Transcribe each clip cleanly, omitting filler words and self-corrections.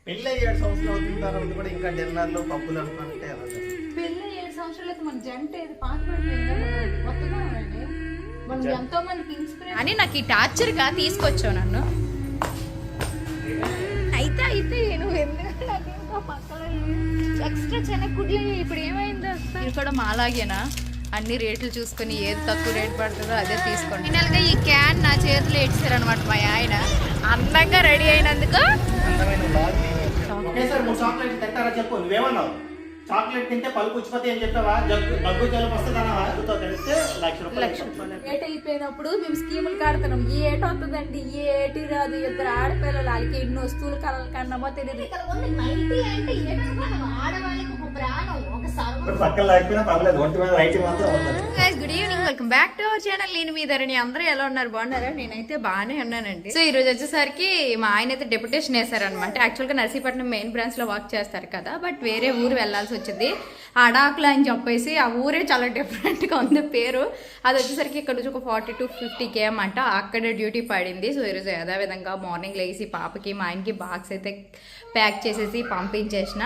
పెళ్ళి 7 సంవత్సరాలు అవుతున్న తర్వాత కూడా ఇంకా డిన్నర్లు పబ్బులు అనుకుంటే పెళ్ళి 7 సంవత్సరాలు అయితే మన జంట ఏది పాత పడిపోయింది కొత్తగా ఉండండి మనం ఎంతో మందికి ఇన్స్పిరేషన్ అని నాకు ఈ టార్చర్గా తీసుకొచ్చావు నన్ను అయితే నువ్వు ఎందుకు నాకు ఇంకా పక్కన ఎక్స్ట్రా చెనక్కుడ్లు ఇప్పుడు ఏమైందో ఇది కూడా మాలాగేనా అన్ని రేట్లు చూసుకొని ఏది తక్కువ రేట్ పడుతుందో అదే తీసుకోండి ఫైనల్గా ఈ క్యాన్ నా చేతిలో ఇచ్చారనమాట మా ఆయన అందంగా రెడీ అయినందుకు ఒకేసారి 3 చాక్లెట్లు తింటారా చెప్పు నువ్వేమన్నావు చాక్లెట్ తింటే పలుకు ఉచ్చిపోతే ఏం చెప్తావా దగ్గు జలుబు వస్తుందన్నా అదుతో కలిస్తే లక్ష రూపాయలు ఏట అయిపోయినప్పుడు మేము స్కీములు కడతాం ఈ ఏట వస్తుందండి ఈ ఏటి రాదు ఇద్దరు ఆడపిల్లలు వాళ్ళకి ఎన్ని వస్తువులు కలలు కన్నామో తెలియదు ఆడవాళ్ళకి ఒక ప్రాణం ఒక good evening welcome back to our channel నేను మీ ధరణి అందరూ ఎలా ఉన్నారు బాగున్నారా నేనైతే బాగానే ఉన్నానండి సో ఈ రోజు వచ్చేసరికి మా ఆయన అయితే డెప్యుటేషన్ వేశారనమాట యాక్చువల్గా నర్సీపట్నం మెయిన్ బ్రాంచ్ లో వర్క్ చేస్తారు కదా బట్ వేరే ఊరు వెళ్ళాల్సి వచ్చింది అడాకులు అని చెప్పేసి ఆ ఊరే చాలా డిఫరెంట్గా ఉంది పేరు అది వచ్చేసరికి ఇక్కడ నుంచి ఒక 40 to 50 km అంట అక్కడ డ్యూటీ పడింది సో ఈరోజు యథావిధంగా మార్నింగ్ లేచి పాపకి మా ఆయనకి బాక్స్ అయితే ప్యాక్ చేసేసి పంపించేసిన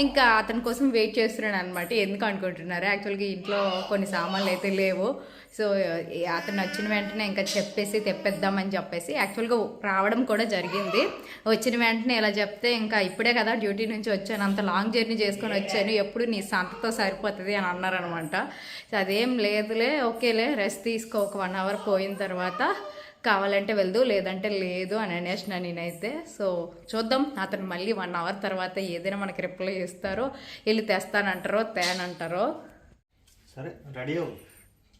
ఇంకా అతని కోసం వెయిట్ చేస్తున్నాడు అనమాట ఎందుకు అనుకుంటున్నారు యాక్చువల్గా ఇంట్లో కొన్ని సామాన్లు అయితే లేవు సో అతను వచ్చిన వెంటనే ఇంకా చెప్పేసి తెప్పేద్దామని చెప్పేసి యాక్చువల్గా రావడం కూడా జరిగింది వచ్చిన వెంటనే ఇలా చెప్తే ఇంకా ఇప్పుడే కదా డ్యూటీ నుంచి వచ్చాను అంత లాంగ్ జర్నీ చేసుకొని వచ్చాను ఎప్పుడు నీ సంతతో సరిపోతుంది అని అన్నారనమాట సో అదేం లేదులే ఓకేలే రెస్ట్ తీసుకో ఒక 1 hour పోయిన తర్వాత కావాలంటే వెళ్దు లేదంటే లేదు అని అనేసిన నేనైతే సో చూద్దాం అతను మళ్ళీ 1 hour తర్వాత ఏదైనా మనకి రిప్లై ఇస్తారో వెళ్ళి తెస్తానంటారో తేనంటారో సరే రెడీ అవ్వు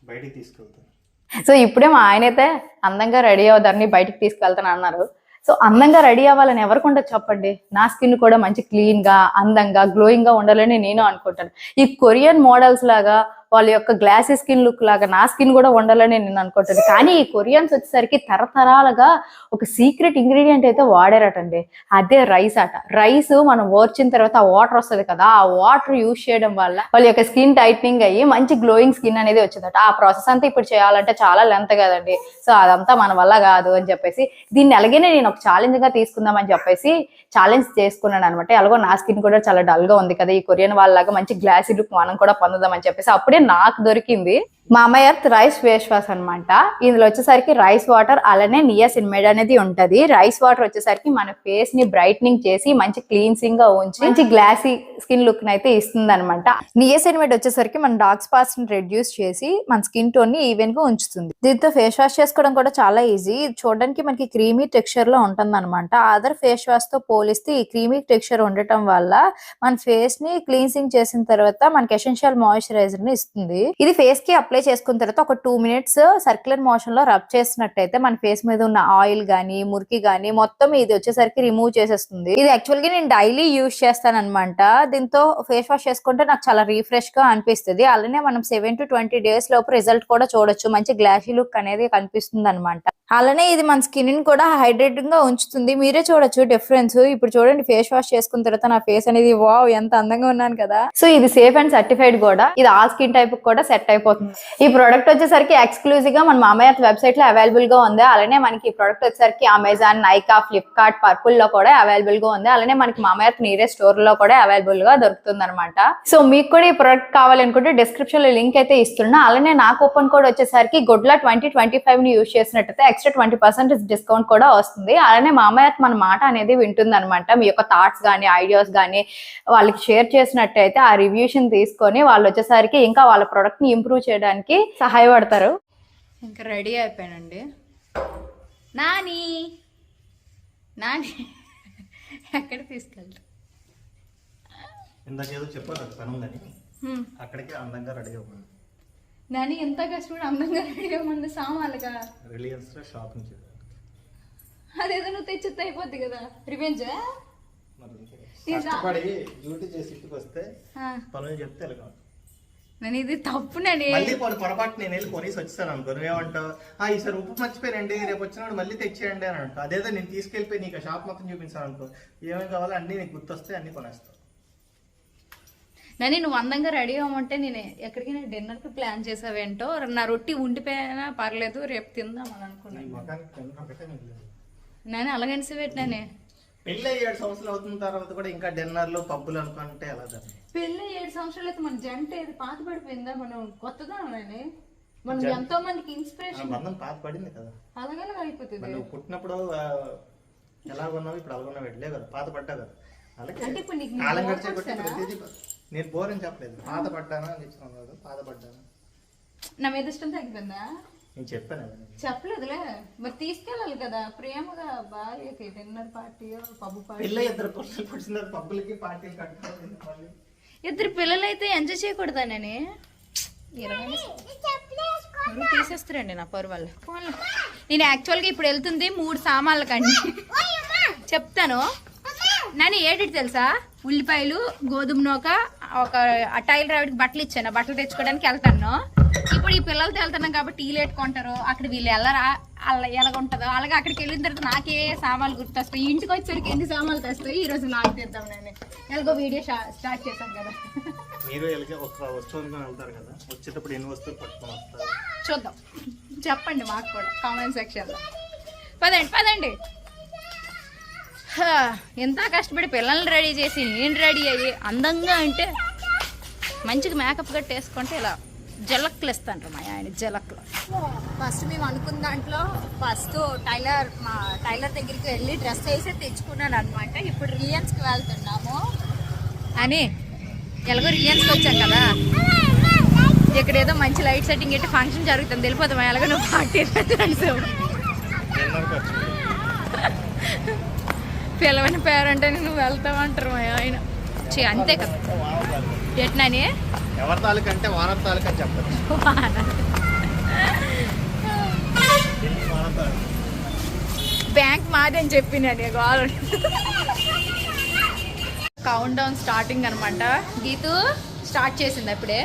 బయటికి తీసుకెళ్తాను సో ఇప్పుడే మా ఆయన అయితే అందంగా రెడీ అవుదాన్ని బయటికి తీసుకెళ్తాను అన్నారు సో అందంగా రెడీ అవ్వాలని ఎవరికి ఉండదు చెప్పండి నా స్కిన్ కూడా మంచి క్లీన్గా అందంగా గ్లోయింగ్గా ఉండాలని నేను అనుకుంటాను ఈ కొరియన్ మోడల్స్ లాగా వాళ్ళ యొక్క గ్లాసీ స్కిన్ లుక్ లాగా నా స్కిన్ కూడా ఉండాలని నేను అనుకుంటాను కానీ ఈ కొరియన్స్ వచ్చేసరికి తరతరాలుగా ఒక సీక్రెట్ ఇంగ్రీడియంట్ అయితే వాడారటండి అదే రైస్ అట రైస్ మనం ఓర్చిన తర్వాత ఆ వాటర్ వస్తుంది కదా ఆ వాటర్ యూజ్ చేయడం వల్ల వాళ్ళ యొక్క స్కిన్ టైట్నింగ్ అయ్యి మంచి గ్లోయింగ్ స్కిన్ అనేది వచ్చిందట ఆ ప్రాసెస్ అంతా ఇప్పుడు చేయాలంటే చాలా లెంత్ కదండి సో అదంతా మన వల్ల కాదు అని చెప్పేసి దీన్ని అలాగనే నేను ఒక ఛాలెంజ్ గా తీసుకుందామని చెప్పేసి ఛాలెంజ్ చేసుకున్నాను అనమాట ఎలాగో నా స్కిన్ కూడా చాలా డల్ గా ఉంది కదా ఈ కొరియన్ వాళ్ళలాగా మంచి గ్లాసీ లుక్ మనం కూడా పొందుదామని చెప్పేసి అప్పుడే నాకు దొరికింది మామా ఎర్త్ రైస్ ఫేస్ వాష్ అనమాట ఇందులో వచ్చేసరికి రైస్ వాటర్ అలానే నియాసిన్మైడ్ అనేది ఉంటది రైస్ వాటర్ వచ్చేసరికి మన ఫేస్ ని బ్రైట్నింగ్ చేసి మంచి క్లీన్సింగ్ గా ఉంచి మంచి గ్లాసీ స్కిన్ లుక్ అయితే ఇస్తుంది అనమాట నియాసిన్మైడ్ వచ్చేసరికి మన డార్క్ స్పాట్స్ ని రెడ్యూస్ చేసి మన స్కిన్ టోన్ ని ఈవెన్ గా ఉంచుతుంది దీంతో ఫేస్ వాష్ చేసుకోవడం కూడా చాలా ఈజీ చూడడానికి మనకి క్రీమీ టెక్స్చర్ లో ఉంటుంది అనమాట అదర్ ఫేస్ వాష్ తో పోలిస్తే ఈ క్రీమీ టెక్స్చర్ ఉండటం వల్ల మన ఫేస్ ని క్లీన్సింగ్ చేసిన తర్వాత మనకి ఎసెన్షియల్ మాయిశ్చరైజర్ ని ఇస్తుంది ఇది ఫేస్ కి అప్లై చేసుకున్న తర్వాత ఒక 2 minutes సర్క్యులర్ మోషన్ లో రబ్ చేసినట్టయితే మన ఫేస్ మీద ఉన్న ఆయిల్ గానీ మురికి గానీ మొత్తం ఇది వచ్చేసరికి రిమూవ్ చేసేస్తుంది ఇది యాక్చువల్ గా నేను డైలీ యూజ్ చేస్తాను అనమాట దీంతో ఫేస్ వాష్ చేసుకుంటే నాకు చాలా రీఫ్రెష్ గా అనిపిస్తుంది అలానే మనం 7 to 20 days లోపు రిజల్ట్ కూడా చూడొచ్చు మంచి గ్లాసీ లుక్ అనేది కనిపిస్తుంది అనమాట అలానే ఇది మన స్కిన్ ని కూడా హైడ్రేటింగ్ గా ఉంచుతుంది మీరే చూడొచ్చు డిఫరెన్స్ ఇప్పుడు చూడండి ఫేస్ వాష్ చేసుకున్న తర్వాత నా ఫేస్ అనేది వావ్ ఎంత అందంగా ఉన్నాను కదా సో ఇది సేఫ్ అండ్ సర్టిఫైడ్ కూడా ఇది ఆ స్కిన్ టైప్ కూడా సెట్ అయిపోతుంది ఈ ప్రోడక్ట్ వచ్చేసరికి ఎక్స్క్లూజివ్ గా మన మామా ఎర్త్ వెబ్సైట్ లో అవైలబుల్ గా ఉంది అలానే మనకి ఈ ప్రోడక్ట్ వచ్చేసరికి అమెజాన్ నైకా ఫ్లిప్కార్ట్ పర్పుల్ లో కూడా అవైలబుల్ గా ఉంది అలానే మనకి మామా ఎర్త్ నియరెస్ట్ స్టోర్ లో కూడా అవైలబుల్ గా దొరుకుతుంది అనమాట సో మీకు కూడా ఈ ప్రోడక్ట్ కావాలనుకుంటే డిస్క్రిప్షన్ లో లింక్ అయితే ఇస్తున్నా అలానే నా కూపన్ కోడ్ వచ్చేసరికి గుడ్లా 2025 ని యూజ్ చేసినట్టయితే ఎక్స్ట్రా 20% డిస్కౌంట్ కూడా వస్తుంది అలానే మామా ఎర్త్ మన మాట అనేది వింటుంది అనమాట మీ యొక్క థాట్స్ కానీ ఐడియాస్ కానీ వాళ్ళకి షేర్ చేసినట్టయితే ఆ రివ్యూషన్ తీసుకొని వాళ్ళు వచ్చేసరికి ఇంకా వాళ్ళ ప్రోడక్ట్ ని ఇంప్రూవ్ చేయడానికి సహాయపడతారు ఇంకా రెడీ అయిపోయానండి నాని నాని ఎక్కడ తీసుకెళ్తా ఇందాక ఏదో చెప్పారు పని ఉందని అక్కడికి అందంగా రెడీ అవ్వండి నాని ఎంత కష్టపడి అందంగా రెడీ అవ్వమంది సామాన్లుగా రిలయన్స్ లో షాపింగ్ చేయాలి అదేదో నువ్వు తెచ్చితే అయిపోద్ది కదా రివెంజ్ కష్టపడి డ్యూటీ చేసి ఇంటికి వస్తే పనులు చెప్తే వెళ్ళగా నేను ఇది తప్పు నేను మళ్ళీ పొరపాటు నేను వెళ్ళి కొనేసి వచ్చాను అనుకో నువ్వేమంటావు ఈసారి ఉప్పు మర్చిపోయారండి రేపు వచ్చినాడు మళ్ళీ తెచ్చేయండి అని అంటావు అదేదో నేను తీసుకెళ్ళిపోయి నీకు షాప్ మొత్తం చూపించాను అనుకో ఏమేమి కావాలో అన్ని నీకు గుర్తొస్తే అన్ని కొనేస్తావు నని నువ్వు అందంగా రెడీ అవ్వమంటే నేను ఎక్కడికైనా డిన్నర్కి ప్లాన్ చేసావేంటో నా రొట్టి ఉండిపోయినా పర్లేదు రేపు తిందాం అని అనుకున్నాను నేను అలాగనిసి పెట్టినానే పెళ్ళి 7 సంవత్సరాలు అవుతున్న తర్వాత కూడా ఇంకా డిన్నర్లు పబ్బులు అనుకుంటే ఎలా ధరణి? పెళ్ళి 7 సంవత్సరాలు అయితే మన జంట ఏది పాత పడిపోయిందా? మనం కొత్తదా మనం ఎంతో మందికి ఇన్స్పిరేషన్. బంధం పాత పడింది కదా, అలాగే అయిపోతుంది. నువ్వు పుట్టినప్పుడు ఎలా ఉన్నావు, ఇప్పుడు అలాగ ఉన్నావు వెళ్ళే కదా, పాత పడ్డా కదా. అలాగే అంటే ఇప్పుడు నీకు కాలం గడిచే కొద్దీ ప్రతిదీ నేను బోర్ అని చెప్పలేదు, పాత పడ్డానా అని చెప్తున్నాను కదా, పాత పడ్డాను. నా మీద ఇష్టం తగ్గిపోయిందా? నేను చెప్పాను కదా. చెప్పలేదులే, మరి తీసుకెళ్ళాలి కదా ప్రేమగా భార్యకి డిన్నర్ పార్టీ పబ్బు పార్టీ. పిల్ల 2 పిల్లలు పుట్టిన పబ్బులకి పార్టీలు కట్టుకోవాలి. 2 పిల్లలైతే ఎంజాయ్ చేయకూడదానని తీసేస్తారండి నా పరు వల్ల. నేను యాక్చువల్గా ఇప్పుడు వెళ్తుంది 3 సామాన్లకండి. చెప్తాను నాని ఏంటి తెలుసా, ఉల్లిపాయలు, గోధుమ నూక, ఒక టైలర్ ఆవిడకి బట్టలు ఇచ్చాను, బట్టలు తెచ్చుకోవడానికి వెళ్తాను. ఇప్పుడు ఈ పిల్లలతో వెళ్తున్నాం కాబట్టి టీ లేటుకుంటారు, అక్కడ వీళ్ళు ఎలాగుంటుందో, అలాగే అక్కడికి వెళ్ళిన తర్వాత నాకే సామాన్లు గుర్తొస్తాయి. ఇంటికి వచ్చేసరికి ఎన్ని సామాన్లు తెస్తాయి. ఈ రోజు నాకు తెద్దాం, నేను ఎలాగో వీడియో స్టార్ట్ చేశాను కదా. మీరు ఒక వస్తువుని వెళ్తారు కదా, వచ్చేటప్పుడు ఎన్ని వస్తువులు పట్టుకొని వస్తారు చూద్దాం, చెప్పండి మాకు కూడా కామెంట్ సెక్షన్లో. పదండి. ఎంత కష్టపడి పిల్లల్ని రెడీ చేసి నేను రెడీ అయ్యి అందంగా అంటే మంచిగా మేకప్ గట్టి వేసుకుంటే ఇలా జలక్లు ఇస్తాను మా ఆయన జలక్లు. ఫస్ట్ మేము అనుకున్న దాంట్లో ఫస్ట్ మా టైలర్ దగ్గరికి వెళ్ళి డ్రెస్ వేసి తెచ్చుకున్నాను అనమాట. ఇప్పుడు రిలయన్స్కి వెళ్తున్నాము అని, ఎలాగో రిలయన్స్కి వచ్చాం కదా, ఇక్కడ ఏదో మంచి లైట్ సెట్టింగ్ పెట్టి ఫంక్షన్ జరుగుతుంది, వెళ్ళిపోతాం. ఎలాగో నువ్వు పార్టీ పిల్లవని పేరంటే నువ్వు వెళ్తావంటారు మా ఆయన. అంతే కదా ఎట్నాని, ఎవరి తాలూకంటే వానర్ తాలూకా అని చెప్పచ్చు. బ్యాంక్ మాదని చెప్పినాను. కౌంట్ డౌన్ స్టార్టింగ్ అనమాట. గీతు స్టార్ట్ చేసింది అప్పుడే,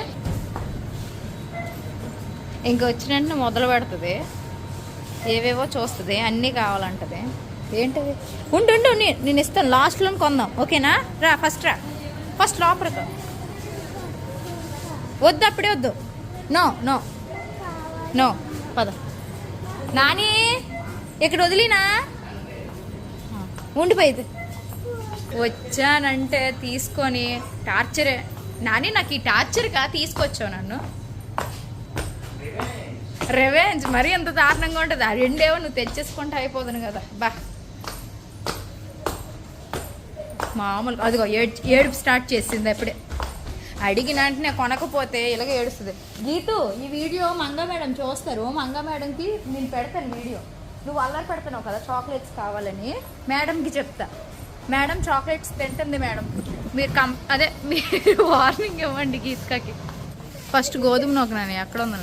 ఇంకొచ్చినట్టు మొదలు పెడుతుంది, ఏవేవో చూస్తుంది, అన్నీ కావాలంటది. ఏంటది? ఉండు నేను ఇస్తాను, లాస్ట్లో కొందాం, ఓకేనా? రా ఫస్ట్ లోపలికి వద్దు, అప్పుడే వద్దు. నో పద నాని, ఇక్కడ వదిలినా ఉండిపోయింది. వచ్చానంటే తీసుకొని టార్చరే నాని, నాకు ఈ టార్చర్గా తీసుకొచ్చావు నన్ను. రివెంజ్ మరీ ఎంత దారుణంగా ఉంటుంది. ఆ 2 నువ్వు తెచ్చేసుకుంటే అయిపోతుంది కదా. మామూలుగా అదిగో ఏడుపు స్టార్ట్ చేసింది అప్పుడే. అడిగిన వెంటనే కొనకపోతే ఇలాగ ఏడుస్తుంది. గీతు, ఈ వీడియో మంగా మేడం చూస్తారు, మంగా మేడంకి నేను పెడతాను వీడియో. నువ్వు అల్లరి పెడుతున్నావు కదా చాక్లెట్స్ కావాలని, మేడంకి చెప్తా. మేడం చాక్లెట్స్ తింటుంది మేడం, మీరు మీరు వార్నింగ్ ఇవ్వండి గీత్కాకి. ఫస్ట్ గోధుమ నూక నాని ఎక్కడ ఉందా?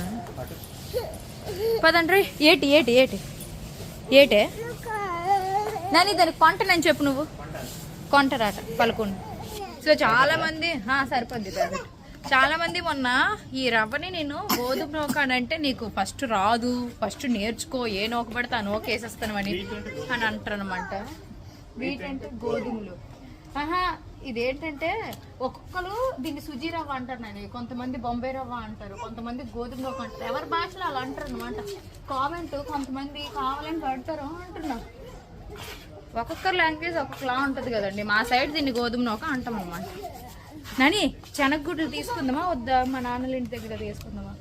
పదండ్రి. ఏటే నాని, దానికి కొంటనని చెప్పు, నువ్వు కొంటరాట పలుకుండు. సో చాలా మంది సరిపోద్ది. చాలా మంది మొన్న ఈ రవ్వని నేను గోధుమ నూక అంటే నీకు ఫస్ట్ రాదు, ఫస్ట్ నేర్చుకో, ఏ నూక పడితే ఆ నూక వేసేస్తాను అని అంటారు అనమాట. వీటంటే గోధుమలు. ఇదేంటంటే ఒక్కొక్కరు దీన్ని సుజీ రవ్వ అంటారు నాని, కొంతమంది బొంబాయి రవ్వ అంటారు, కొంతమంది గోధుమ నూక అంటారు. ఎవరి భాషలో అలా అంటారు అనమాట. కామెంట్ కొంతమంది కావాలని పెడతారు అంటున్నారు. ఒక్కొక్కరు లాంగ్వేజ్ ఒక్కొక్కలా ఉంటుంది కదండి. మా సైడ్ దీన్ని గోధుమ నూక అంటాం అన్నమాట. నాని, శనగగుడ్లు తీసుకుందామా వద్దా? మా నాన్నల ఇంటి దగ్గర తీసుకుందామా?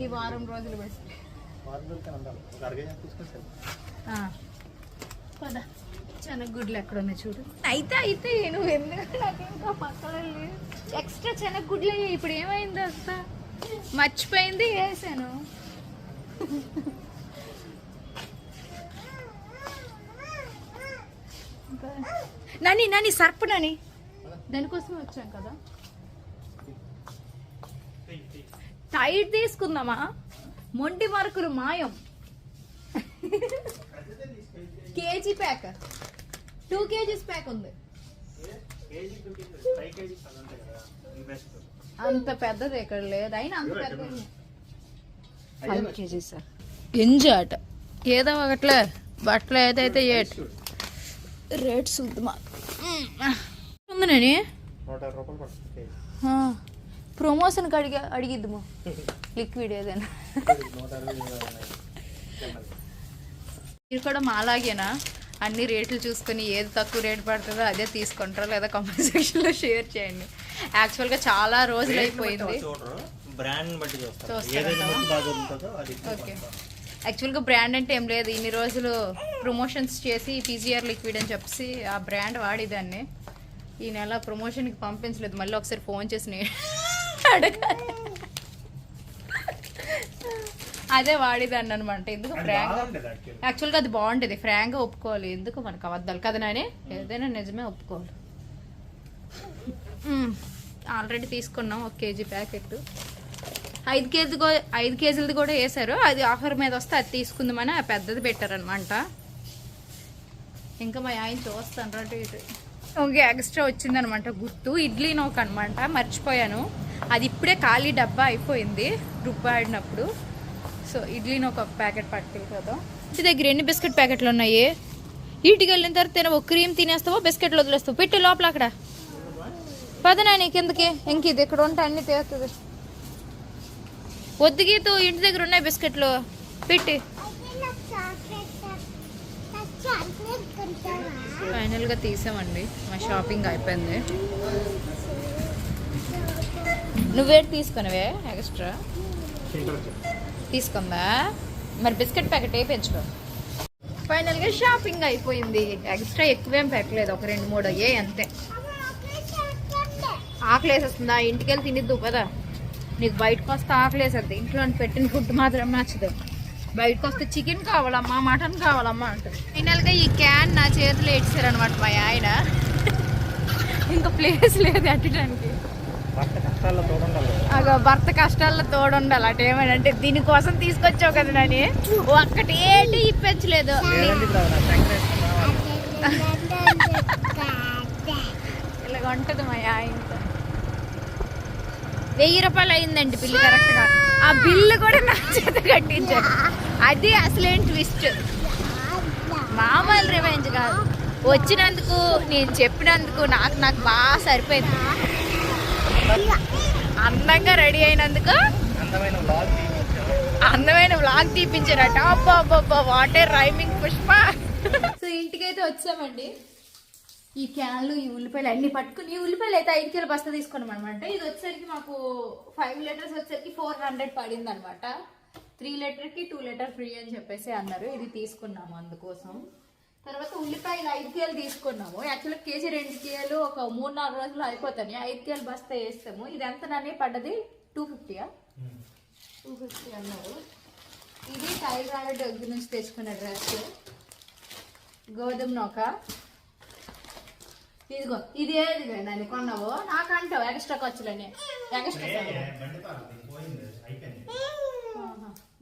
ఈ వారం రోజులు బట్టి పద. శనగగుడ్లు ఎక్కడ ఉన్నాయి చూడు. అయితే నువ్వు ఎందుకంటే నాకు ఇంకా పక్కన ఎక్స్ట్రా శనగగుడ్లు ఇప్పుడు ఏమైంది వస్తా మర్చిపోయింది, వేసాను. నాని సర్పు నాని, దానికోసం వచ్చాం కదా. టైట్ తీసుకుందామా? మొండి మరకులు మాయం. కేజీ ప్యాక్, 2 kgs ప్యాక్ ఉంది. అంత పెద్దది ఇక్కడ లేదు, అయినా అంత పెద్ద 5 kgs ఎంజాట ఏదో ఒకట్లే. బట్టలు ఏదైతే రేట్స్ ఉంది ఉంది నేను ప్రమోషన్కి అడిగిద్దాము లిక్విడ్ ఏదైనా. మీరు కూడా మాలాగేనా? అన్ని రేట్లు చూసుకొని ఏది తక్కువ రేట్ పడుతుందో అదే తీసుకుంటారో లేదా కామెంట్ సెక్షన్లో షేర్ చేయండి. యాక్చువల్గా చాలా రోజులు అయిపోయింది. ఓకే, యాక్చువల్గా బ్రాండ్ అంటే ఏం లేదు, ఇన్ని రోజులు ప్రమోషన్స్ చేసి పీజీఆర్ లిక్విడ్ అని చెప్పి ఆ బ్రాండ్ వాడేదాన్ని. ఈ నెల ప్రమోషన్కి పంపించలేదు, మళ్ళీ ఒకసారి ఫోన్ చేసి నేను అడగాలి. అదే వాడేదాన్ని అనమాట. ఎందుకు ఫ్రాంక్, యాక్చువల్గా అది బాగుంటుంది, ఫ్రాంక్గా ఒప్పుకోవాలి, ఎందుకు మనకు అబద్ధాలు కదా నానే, ఏదైనా నిజమే ఒప్పుకోవాలి. ఆల్రెడీ తీసుకున్నాం 1 కేజీ ప్యాకెట్, 5 కేజీలది కూడా వేసారు. అది ఆఫర్ మీద వస్తే అది తీసుకుందామని ఆ పెద్దది పెట్టారనమాట. ఇంకా మా ఆయన చూస్తాను అటు ఇటు. ఓకే, ఎక్స్ట్రా వచ్చిందనమాట గుర్తు, ఇడ్లీ నోక్ అనమాట, మర్చిపోయాను. అది ఇప్పుడే ఖాళీ డబ్బా అయిపోయింది రుబ్బాడినప్పుడు. సో ఇడ్లీ నోక్ ఒక ప్యాకెట్ పట్టుకెళ్ళి కదా. ఇంటి దగ్గర ఎన్ని బిస్కెట్ ప్యాకెట్లు ఉన్నాయి? ఇంటికి వెళ్ళిన తర్వాత ఒక క్రీమ్ తినేస్తావో బిస్కెట్లు వదిలేస్తావు, పెట్టి లోపల అక్కడ పదనా నీకు ఎందుకే, ఇంక ఇది ఇక్కడ ఉంటే అన్ని తీస్తుంది. వద్దు గీతూ, ఇంటి దగ్గర ఉన్నాయి బిస్కెట్లు, పెట్టి. ఫైనల్గా తీసామండి, మా షాపింగ్ అయిపోయింది. నువ్వేటి తీసుకున్నావే ఎక్స్ట్రా తీసుకుందా? మరి బిస్కెట్ ప్యాకెట్ ఏ పెంచుకో. ఫైనల్గా షాపింగ్ అయిపోయింది. ఎక్స్ట్రా ఎక్కువేం పెట్టలేదు, ఒక 2-3 అయ్యాయి అంతే. ఆకలి వేసేస్తుందా? ఇంటికి వెళ్ళి తినిద్దు కదా, నీకు బయటకు వస్తే ఆకలి వేసేద్ది, ఇంట్లో పెట్టిన ఫుడ్ మాత్రం నచ్చదు. బయటకు వస్తే చికెన్ కావాలమ్మా, మటన్ కావాలమ్మా అంటుంది. ఫైనల్గా ఈ క్యాన్ నా చేతిలో ఇచ్చారనమాట మా ఆయన. ఇంకా ప్లేస్ లేదు అట్టడానికి. భర్త కష్టాల్లో తోడుండాలి అటు. ఏమనంటే దీనికోసం తీసుకొచ్చావు కదా నని, ఒక్కటి ఏంటి ఇప్పించలేదు. ఇలాగ ఉంటది మా ఆయనతో. 1000 రూపాయలు అయిందండి బిల్లు కరెక్ట్గా. ఆ బిల్లు కూడా నా చేత కట్టించారు. అది అసలేం ట్విస్ట్, మామూలు రివెంజ్ కాదు. వచ్చినందుకు, నేను చెప్పినందుకు నాకు బాగా సరిపోయింది. అందంగా రెడీ అయినందుకు అందమైన వ్లాగ్ తీపించారట. అబ్బా what a rhyming Pushpa. So ఇంటికైతే వచ్చామండి. ఈ క్యాన్లు, ఈ ఉల్లిపాయలు అన్ని పట్టుకుని, ఈ ఉల్లిపాయలు అయితే 5 కిలో బస్తా తీసుకున్నాం అనమాట. ఇది వచ్చేసరికి మాకు 5 లీటర్స్ వచ్చేసరికి 400 పడింది అనమాట. 3 లీటర్కి 2 లీటర్ ఫ్రీ అని చెప్పేసి అన్నారు. ఇది తీసుకున్నాము అందుకోసం. తర్వాత ఉల్లిపాయలు 5 కిలోలు తీసుకున్నాము. యాక్చువల్గా కేజీ 2 కిలోలు ఒక 3-4 రోజులు అయిపోతాయి. 5 కిలోలు బస్తా వేస్తాము. ఇది ఎంత నన్నే పడ్డది? 250 250 అన్నారు. ఇది థైరాయిడ్ దగ్గర నుంచి తెచ్చుకున్న డ్రెస్, గోధుమ నూక. ఇదిగో ఇది ఏది నన్ను కొన్నావు నాకంటావు ఎక్స్ట్రా ఖర్చులని. ఎక్స్ట్రా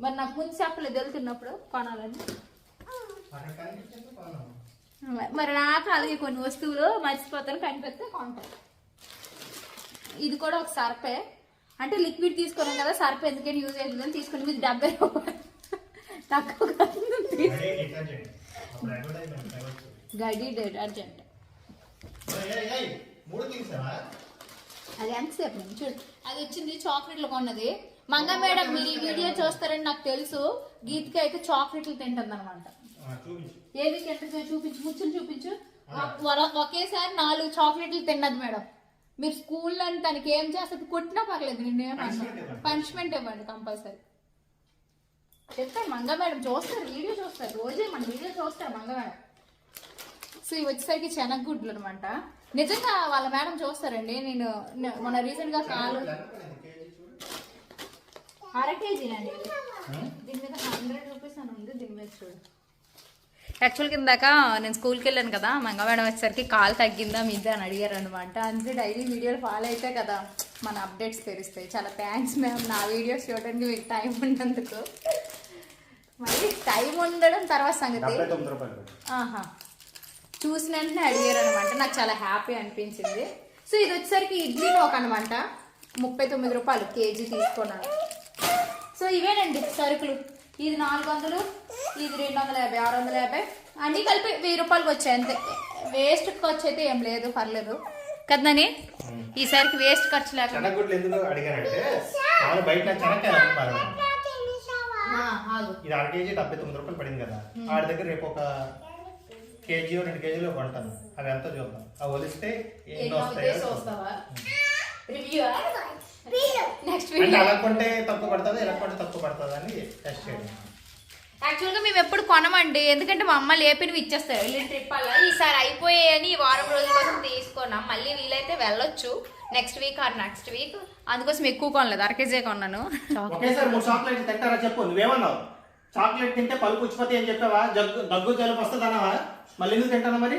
మరి నాకు ముందు చెప్పలేదు వెళ్తున్నప్పుడు కొనాలని. మరి నాకు అలాగే కొన్ని వస్తువులు మర్చిపోతాను, కనిపెడితే కొంటాను. ఇది కూడా ఒక సర్పే, అంటే లిక్విడ్ తీసుకున్నాం కదా, సర్ప ఎందుకని యూజ్ అవుతుందని తీసుకుని. ఇది 70 రూపాయలు తక్కువ. గడి డిటర్జెంట్ అది ఎంతసేపు నుంచి చూడు. అది వచ్చింది చాక్లెట్లు కొన్నది. మంగ మేడం మీరు ఈ వీడియో చూస్తారని నాకు తెలుసు. గీతకి అయితే చాక్లెట్లు తింటుంది అనమాట. ఏది తింటుంది చూపించు, ముచ్చులు చూపించు. ఒకేసారి 4 చాక్లెట్లు తిన్నది మేడం. మీరు స్కూల్లో తనకి ఏం చేస్తుంది, కొట్టినా పర్లేదు, నిన్నేమన్నా పనిష్మెంట్ ఇవ్వండి కంపల్సరీ. చెప్తాను మంగ మేడం చూస్తారు, వీడియో చూస్తారు, రోజే మన వీడియో చూస్తారు మంగ మేడం. సో ఇవి వచ్చేసరికి శనగగుడ్లు అనమాట. నిజంగా వాళ్ళ మేడం చూస్తారండి. నేను మన రీసెంట్ గా కాలు 1/2 కేజీనండి. దీని మీద 100 రూపీస్ అని ఉంది, దీని మీద చూడు. యాక్చువల్గా ఇందాక నేను స్కూల్కి వెళ్ళాను కదా, మంగ మేడం వచ్చేసరికి కాలు తగ్గిందా మీద అని అడిగారు అనమాట. అందుకే డైలీ వీడియోలు ఫాలో అయితే కదా మన అప్డేట్స్ తెలుస్తాయి. చాలా థ్యాంక్స్ మ్యామ్, నా వీడియోస్ చూడడానికి మీకు టైం ఉన్నందుకు. మళ్ళీ టైం ఉండడం తర్వాత సంగతి. చూసిన వెంటనే అడిగారు అనమాట. నాకు చాలా హ్యాపీ అనిపించింది. సో ఇది వచ్చేసరికి ఇడ్లీ నోక్ అనమాట. 39 రూపాయలు కేజీ తీసుకున్నాను. సో ఇవేనండి సరుకులు. ఇది 400, ఇది 250, 650, అన్నీ కలిపి 1000 రూపాయలకి వచ్చాయి అంతే. వేస్ట్ ఖర్చు అయితే ఏం లేదు, పర్లేదు కదనని. ఈసారికి వేస్ట్ ఖర్చు లేకుండా కేజీ 2 కేజీలు కొంటాను. అవి ఎంత చూద్దాం. అవి వలిస్తే ఎన్ని వస్తాయో నెక్స్ట్ అంటే అలా కొంటే తక్కువ పడుతుంది, ఇలా కొంటే తక్కువ పడుతుంది అని టెస్ట్ చేయడం. యాక్చువల్గా మేము ఎప్పుడు కొనమండి, ఎందుకంటే మా అమ్మ లేపినవి ఇచ్చేస్తారు వెళ్ళిన ట్రిప్ అలా. ఈసారి అయిపోయాయని ఈ వారం రోజుల కోసం తీసుకున్నాం. మళ్ళీ వీలైతే వెళ్ళొచ్చు next week or next week. అందుకోసం ఎక్కువ కొనలేదు, అరకేజే కొన్నాను. ఒకేసారి 3 చాక్లెట్లు తింటారా చెప్పు. నువ్వేమన్నావు? చాక్లెట్ తింటే పళ్ళు పుచ్చిపోతే ఏం చెప్పావా? దగ్గు జలుబు వస్తుంది అన్నావా? మళ్ళీ ఎందుకు తింటాను మరి?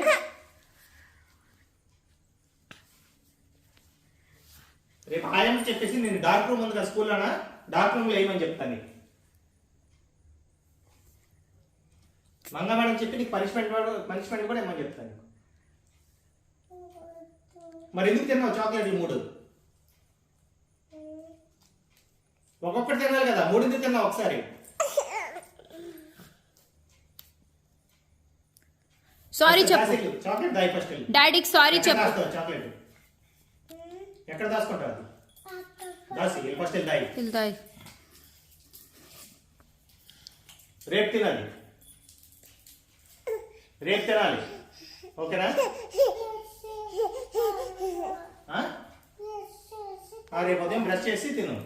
రేపు ఆయన చెప్పేసి నేను డార్క్ రూమ్ ఉంది కదా స్కూల్లోనా, డార్క్ రూమ్ లో ఏమని చెప్తాను. మంగా మేడం చెప్పి నీకు పనిష్మెంట్ కూడా ఏమని చెప్తాను. మరి ఎందుకు తిన్నావు చాక్లెట్లు 3? ఒక్కొక్కటి తినాలి కదా, 3 ఎందుకు తిన్నావు ఒకసారి? సారీ చెప్పు చాక్లెట్ దాయి ఫస్ట్. డాడీకి సారీ చెప్పు. చాక్లెట్ ఎక్కడ దాచుకుంటావు? దాసి ఫస్ట్ దాయి. రేపు తినాలి, రేపు తినాలి, ఓకేనా? రేపు ఉదయం బ్రష్ చేసి తిను,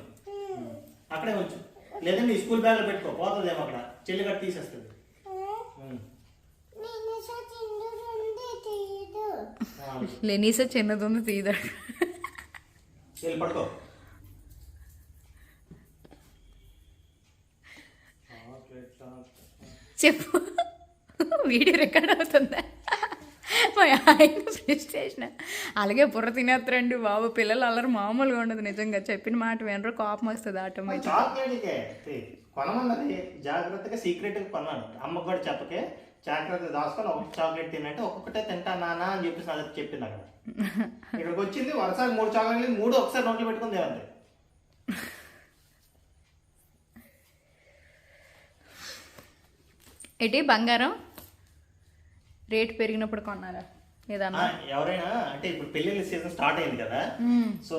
అక్కడే ఉంచు. లేదంటే ఈ స్కూల్ బ్యాగ్లో పెట్టుకో, పోతుందేమో అక్కడ చెల్లి కట్టి తీసేస్తుంది. లెనీసా చిన్నదొంది తీయదాడు. వెళ్ళి పడుకో. చెప్పు, వీడియో రికార్డ్ అవుతుందా? మా ఆయన ప్రెస్టేషన్. అలాగే బుర్ర తినేస్తారండి బాబు, పిల్లలు అల్లరి మామూలుగా ఉండదు. నిజంగా చెప్పిన మాట వినరు, కోపం వస్తుంది ఆటోమేటిక్. కొనమన్నది జాగ్రత్తగా సీక్రెట్ కొన్నాను. అమ్మకు కూడా చెప్పకే, జాగ్రత్తగా దాచుకొని ఒక చాక్లెట్ తినంటే ఒక్కొక్కటే తింటా నానా అని చెప్పేసి నాకు చెప్పింది. అక్కడ ఇక్కడికి వచ్చింది వరుసగా 3 చాక్లెట్లు 3 ఒకసారి నోట్లో పెట్టుకుంది. ఏమంటే ఏంటి బంగారం రేట్ పెరిగినప్పుడు కొన్నారా ఏదన్నా? ఎవరైనా అంటే ఇప్పుడు పెళ్లిళ్ళ సీజన్ స్టార్ట్ అయింది కదా, సో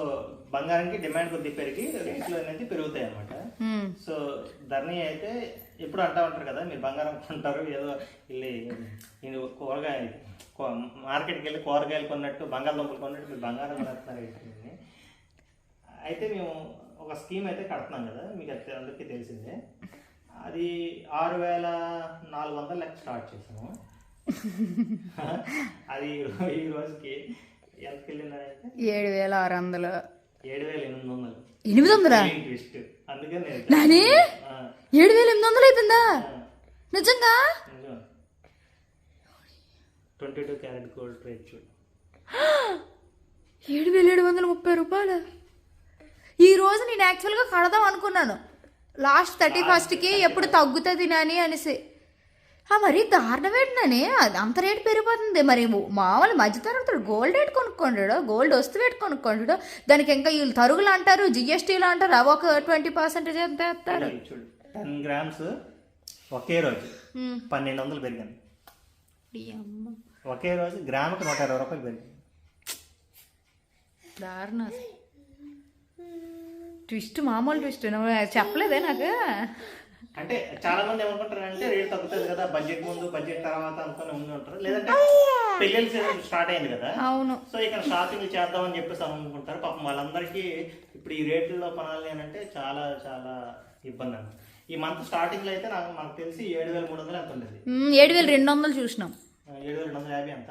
బంగారానికి డిమాండ్ కొద్ది పెరిగి రేట్లు అనేది పెరుగుతాయి అనమాట. సో ధరణి అయితే ఎప్పుడు అంటా ఉంటారు కదా, మీరు బంగారం కొంటారు ఏదో వెళ్ళి కూరగాయలు మార్కెట్కి వెళ్ళి కూరగాయలు కొన్నట్టు బంగాళదుంపలు కొన్నట్టు మీరు బంగారం కొనుస్తున్నారు. అయితే మేము ఒక స్కీమ్ అయితే కడుతున్నాం కదా, మీకు అందరికీ తెలిసిందే. అది 6,400 లెక్క స్టార్ట్ చేసాము. అది ఈ రోజుకి ఎంతకి వెళ్ళిందంటే 7,600 7,800 ట్విస్ట్. అందుకే 7,800 అయిపోయిందా నిజంగా? 22 క్యారెట్ గోల్డ్ రేట్ చూడు, 7,730 రూపాయలు. ఈ రోజు నేను యాక్చువల్గా కడదాం అనుకున్నాను, లాస్ట్ 31st ఎప్పుడు తగ్గుతుంది అని అనేసి. మరి దారుణం ఏంటనే అంత రేటు పెరిగిపోతుంది. మరి మామూలు మధ్యతరగతుడు గోల్డ్ రేట్ కొనుక్కోండు, గోల్డ్ వస్తువు రేట్ కొనుక్కోండు, దానికి ఇంకా వీళ్ళు తరుగులు అంటారు, జిఎస్టీలు అంటారు, అవి ఒక 20% ఎంత వేస్తారు. 10 గ్రామ్స్ ఒకే రోజు 1,200 పెరిగింది. ఒకే రోజు గ్రాముకి 120 రూపాయలు పెరిగింది. దారుణం. ట్విస్ట్ మామూలు ట్విస్ట్ నువ్వు చెప్పలేదే నాకు. అంటే చాలా మంది ఏమనుకుంటారు అంటే రేట్ తగ్గుతుంది కదా, బడ్జెట్ ముందు బడ్జెట్ తర్వాత అనుకుని ముందు ఉంటారు. లేదంటే పెళ్ళిళ్ళ సీజన్ స్టార్ట్ అయింది కదా, అవును, సో ఇక్కడ షాపింగ్ చేద్దామని చెప్పేసి అనుకుంటారు. పాపం వాళ్ళందరికీ ఇప్పుడు ఈ రేట్లలో కొనాలి అని అంటే చాలా చాలా ఇబ్బంది అండి. ఈ మంత్ స్టార్టింగ్ లో అయితే మనకు తెలిసి 7,300 ఎంత ఉండేది. 7,200 చూసినాం. 7,250 అంత.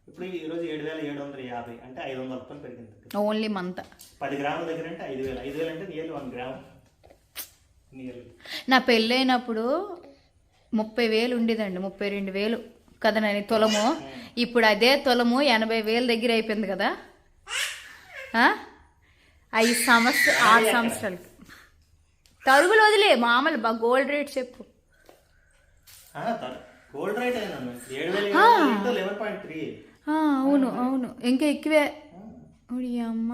ఇప్పుడు ఈ రోజు 7,750, అంటే 500 రూపాయలు పెరిగింది ఓన్లీ మంత్. 10 గ్రాముల దగ్గర అంటే 5,000 అంటే నియర్లీ 1 గ్రామ్. నా పెళ్ళైనప్పుడు 30,000 ఉండేదండి, 32,000 కదా నేను తులము. ఇప్పుడు అదే తులము 80,000 దగ్గర అయిపోయింది కదా. 6 సంవత్సరాలకి తరుగులు వదిలే మామూలు గోల్డ్ రేట్ చెప్పు. Gold rate 11.3. అవును అవును, ఇంకా ఎక్కువే. అమ్మ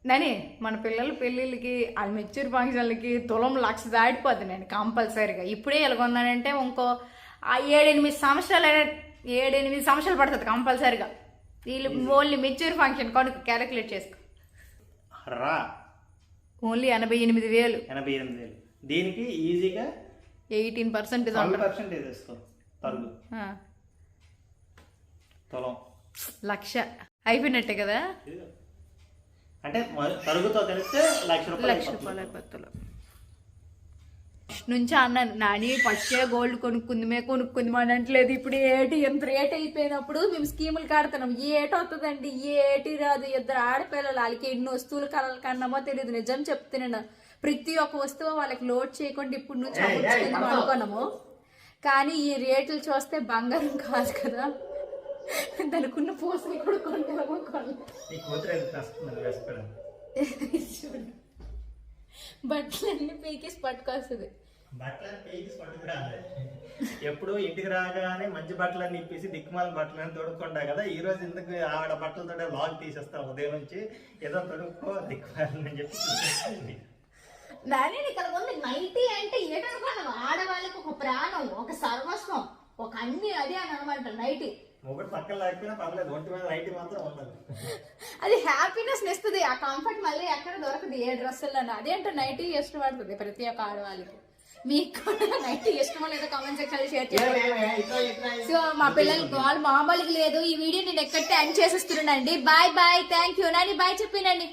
నని మన పిల్లల పెళ్ళిళ్ళకి వాళ్ళ మెచ్యూర్ ఫంక్షన్లకి తులం 1,00,000 దాటిపోద్ది నేను కంపల్సరీగా. ఇప్పుడే ఎలాగొన్నానంటే ఇంకో 7-8 సంవత్సరాలు పడుతుంది కంపల్సరీగా. వీళ్ళు ఓన్లీ మెచ్యూర్ ఫంక్షన్ కొనుక్కు క్యాలిక్యులేట్ చేసుకో. ఓన్లీ 88,000. 88,000 దీనికి ఈజీగా 18% వేసుకో తరుగు. తులం 1,00,000 అయిపోయినట్టే కదా. అంటే తరుగుతో తెలిస్తే ₹1,00,000 అయిపోతుంది. నుంచి అన్నాను నాని ఫస్ట్ గోల్డ్ కొనుక్కుంది అనట్లేదు. ఇప్పుడు ఏటి ఎంత రేట్ అయిపోయినప్పుడు మేము స్కీములు కడుతున్నాం. ఏటి వస్తుందండి, ఏటి రాదు. 2 ఆడపిల్లలు వాళ్ళకి ఎన్ని వస్తువులు కన్నామో తెలియదు. నిజం చెప్తున్నాను, ప్రతి ఒక్క వస్తువు వాళ్ళకి లోడ్ చేయకుండా ఇప్పుడు నుంచి అనుకున్నాము. కానీ ఈ రేట్లు చూస్తే బంగారం కాదు కదా, దానికి ఉన్న పోసని కూడా కొంటాము. బట్టలన్నీ పీకేసి పట్టుకొస్తుంది. ఎప్పుడు ఇంటికి రాగానే మంచి బట్టలన్నీ ఇప్పేసి దిక్కుమాల బట్టలని తొడుక్కుంటా కదా. ఈ రోజు ఎందుకు ఆవిడ బట్టలతో లాగ్ తీసేస్తాం ఉదయం నుంచి, ఏదో తొడుక్కో దిక్కుమాలని చెప్పి. నాని ఇక్కడ ఉంది నైటీ అంటే ఏటనుకున్నావు, ఆడవాళ్ళకి ఒక ప్రాణం, ఒక సర్వస్వం, ఒక అన్ని అదే అని అనమాట నైటీ. ఒకటి పక్కన లేకపోయినా పర్లేదు, ఒంటి మీద నైటీ మాత్రం ఉండదు. అది హ్యాపీనెస్ ఇస్తుంది. ఆ కంఫర్ట్ మళ్ళీ ఎక్కడ దొరకదు ఏ డ్రెస్సుల్లో. అదేంటో నైటీ ఇష్టపడుతుంది ప్రతి ఒక్క ఆడవాళ్ళకి. మీకు కూడా నైటీ ఇష్టమో లేదో కామెంట్ సెక్షన్ లో షేర్ చేయండి. సో మా పిల్లలు గోల్ మామూలుగా లేదు. ఈ వీడియో నేను ఎక్కడ ఎండ్ చేసేస్తున్నానండి. Bye bye, thank you. Nani bye చెప్పినండి.